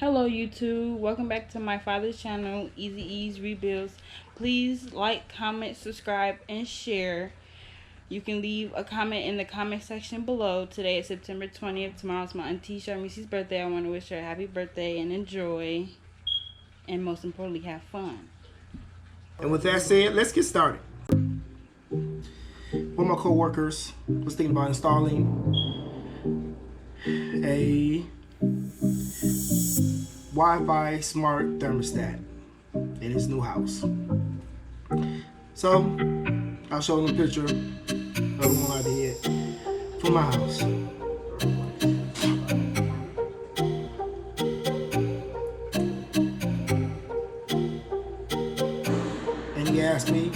Hello YouTube, welcome back to my father's channel, Easy Ease Rebuilds. Please like, comment, subscribe, and share. You can leave a comment in the comment section below. Today is September 20th. Tomorrow's my auntie Sharmisi's birthday. I want to wish her a happy birthday and enjoy, and most importantly, have fun. And with that said, let's get started. One of my co-workers was thinking about installing a Wi-Fi smart thermostat in his new house. So I'll show him a picture of the one I did for my house. And he asked me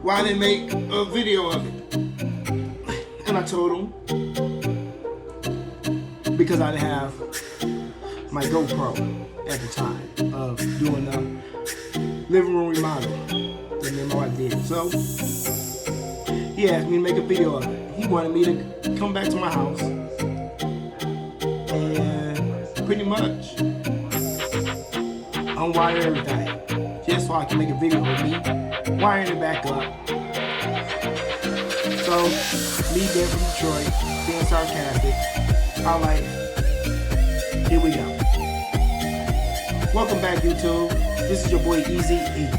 why I didn't make a video of it. And I told him because I didn't have my GoPro at the time of doing the living room remodel that me and my wife did. So he asked me to make a video of it. He wanted me to come back to my house and pretty much unwire everything just so I can make a video of me wiring it back up. So me being from Detroit, being sarcastic, I like, here we go. Welcome back, YouTube. This is your boy Easy E,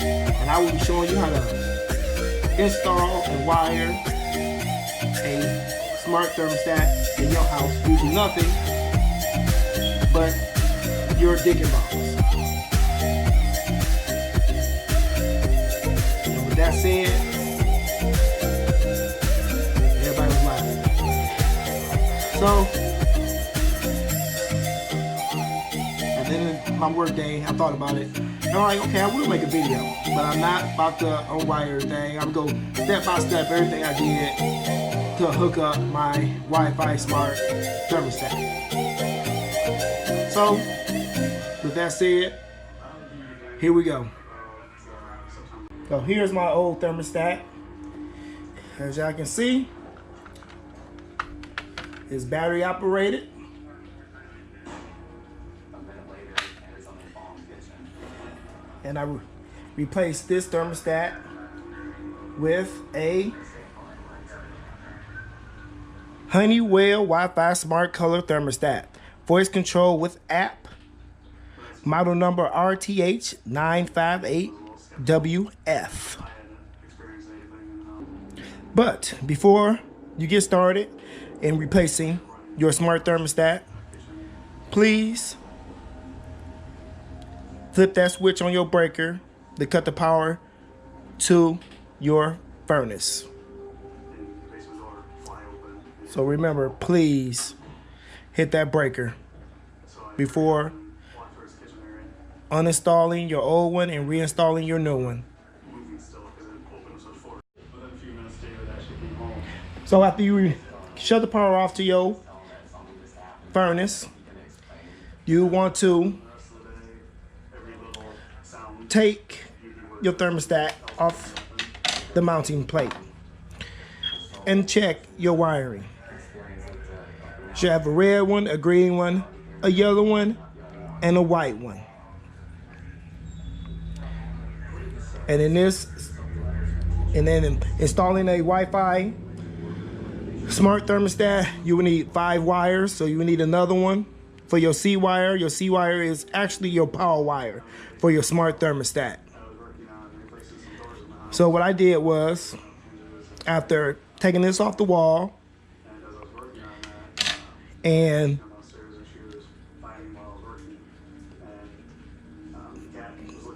and I will be showing you how to install and wire a smart thermostat in your house using nothing but your dick and balls. And with that said, everybody was laughing. So my work day, I thought about it. And I'm like, okay, I will make a video, but I'm not about to unwire everything. I'm going to go step by step everything I did to hook up my Wi-Fi smart thermostat. So, with that said, here we go. So here's my old thermostat. As y'all can see, it's battery operated. And I replaced this thermostat with a Honeywell Wi-Fi Smart Color Thermostat. Voice control with app. Model number RTH958WF. But before you get started in replacing your smart thermostat, please flip that switch on your breaker to cut the power to your furnace. So remember, please hit that breaker before uninstalling your old one and reinstalling your new one. So after you shut the power off to your furnace, you want to take your thermostat off the mounting plate and check your wiring. You should have a red one, a green one, a yellow one, and a white one. And in this, and then installing a Wi-Fi smart thermostat, you will need 5 wires, so you will need another one for your C wire. Your C wire is actually your power wire for your smart thermostat. So what I did was, after taking this off the wall and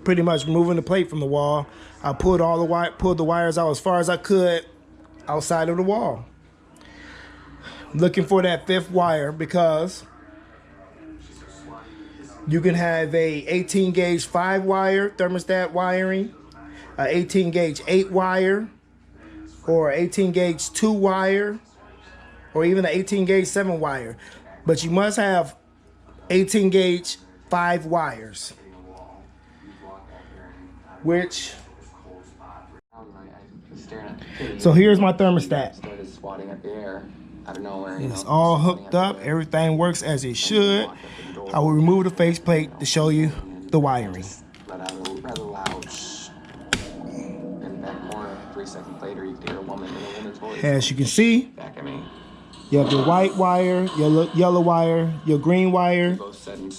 pretty much removing the plate from the wall, I pulled the wires out as far as I could outside of the wall, looking for that 5th wire, because you can have a 18 gauge 5 wire thermostat wiring, a 18 gauge 8 wire, or 18 gauge 2 wire, or even an 18 gauge 7 wire. But you must have 18 gauge 5 wires, which, so here's my thermostat. Started swatting at the air. out of nowhere. It's all hooked up. Everything works as it should. I will remove the faceplate to show you the wiring. Let out a rather loud shh. In that corner, 3 seconds later, you could hear a woman's voice. As you can see, Back at me. you have your white wire, your yellow wire, your green wire,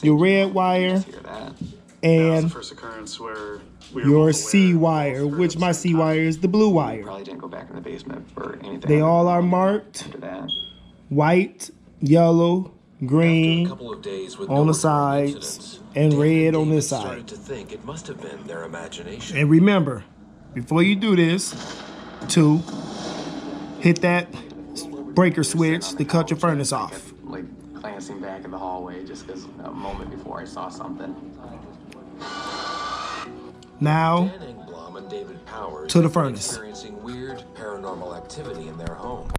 your red wire, and first occurrence where your C wire, which my C wire is the blue wire. Probably didn't go back in the basement for anything. They all are marked white, yellow, green on the sides, and red on this side. And remember, before you do this, to hit that breaker switch to cut your furnace off. Like glancing back in the hallway just because a moment before I saw something. Now to the furnace. Experiencing weird paranormal activity in their home.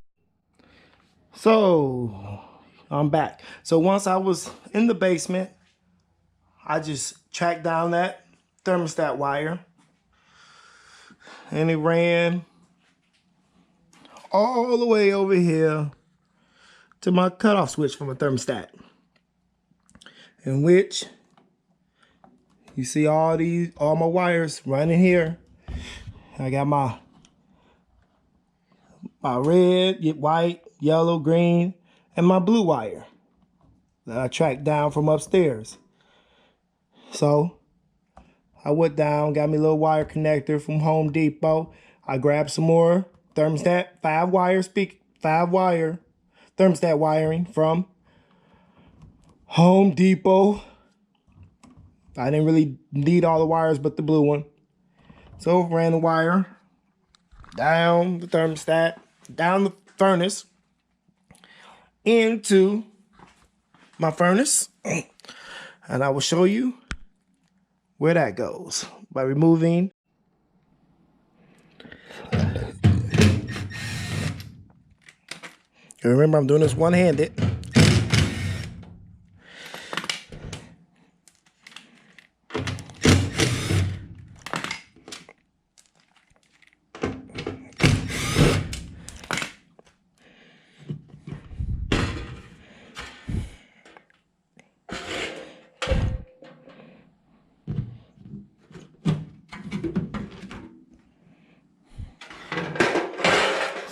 So I'm back. So once I was in the basement, I just tracked down that thermostat wire, and it ran all the way over here to my cutoff switch from a thermostat, in which you see all my wires running here. I got my red, white, yellow, green, and my blue wire that I tracked down from upstairs. So I went down, got me a little wire connector from Home Depot. I grabbed some more thermostat, 5-wire thermostat wiring from Home Depot. I didn't really need all the wires but the blue one. So ran the wire down the thermostat, down the furnace, into my furnace. And I will show you where that goes by removing remember, I'm doing this one-handed.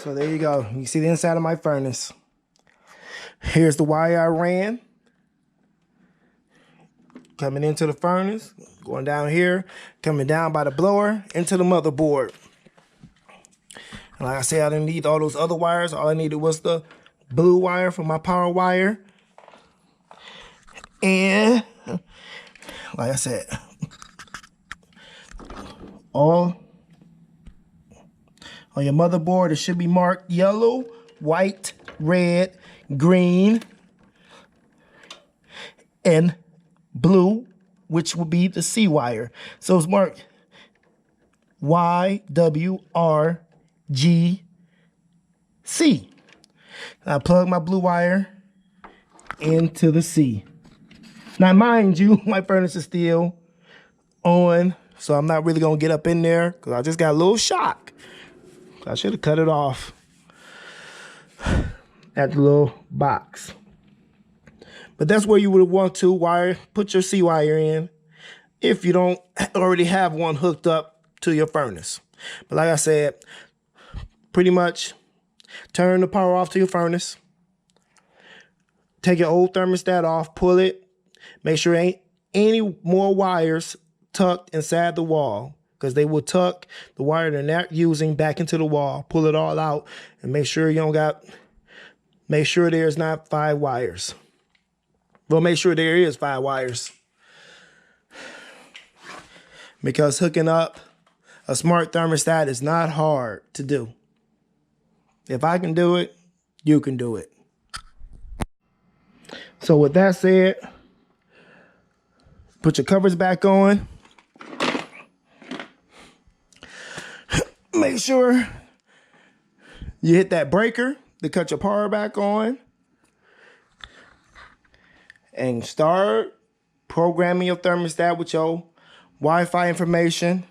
So there you go. You see the inside of my furnace. Here's the wire I ran. Coming into the furnace, going down here, coming down by the blower into the motherboard. And like I said, I didn't need all those other wires. All I needed was the blue wire for my power wire. And like I said, all on your motherboard, it should be marked yellow, white, red, green, and blue, which will be the C wire. So it's marked YWRGC. I plug my blue wire into the C. Now, mind you, my furnace is still on, so I'm not really gonna get up in there because I just got a little shock. I should have cut it off at the little box. But that's where you would want to put your C wire in if you don't already have one hooked up to your furnace. But like I said, pretty much turn the power off to your furnace. Take your old thermostat off, pull it. Make sure there ain't any more wires tucked inside the wall, because they will tuck the wire they're not using back into the wall. Pull it all out and make sure make sure there's not 5 wires. Well, make sure there is 5 wires. Because hooking up a smart thermostat is not hard to do. If I can do it, you can do it. So with that said, put your covers back on. Make sure you hit that breaker to cut your power back on. And start programming your thermostat with your Wi-Fi information.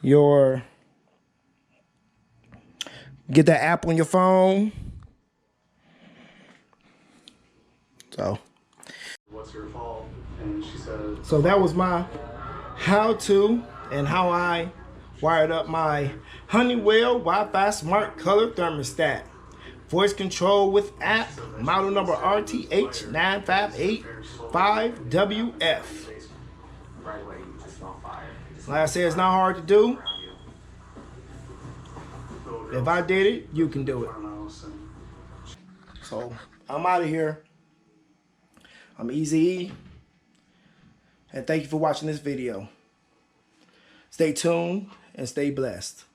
Get that app on your phone. So. What's your fault? And she said. So that was my how-to and how I wired up my Honeywell Wi-Fi Smart Color Thermostat. Voice control with app, model number RTH958-5WF. Like I said, it's not hard to do. If I did it, you can do it. So I'm out of here. I'm Easy E. And thank you for watching this video. Stay tuned and stay blessed.